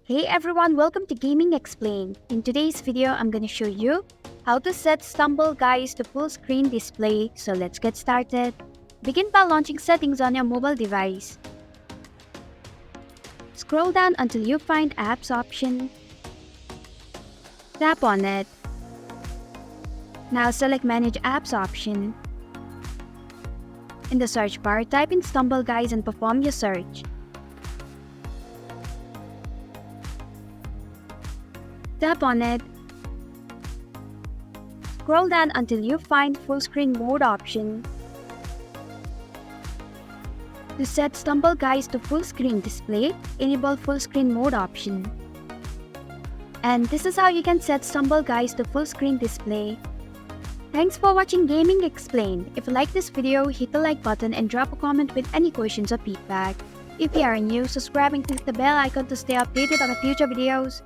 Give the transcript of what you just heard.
Hey everyone, welcome to Gaming Explained. In today's video, I'm gonna show you how to set Stumble Guys to full screen display. So let's get started. Begin by launching settings on your mobile device. Scroll down until you find Apps option. Tap on it. Now select Manage Apps option. In the search bar, type in Stumble Guys and perform your search. Tap on it. Scroll down until you find Full Screen Mode option. To set Stumble Guys to full screen display, enable Full Screen Mode option. And this is how you can set Stumble Guys to full screen display. Thanks for watching Gaming Explained. If you like this video, hit the like button and drop a comment with any questions or feedback. If you are new, subscribe and click the bell icon to stay updated on the future videos.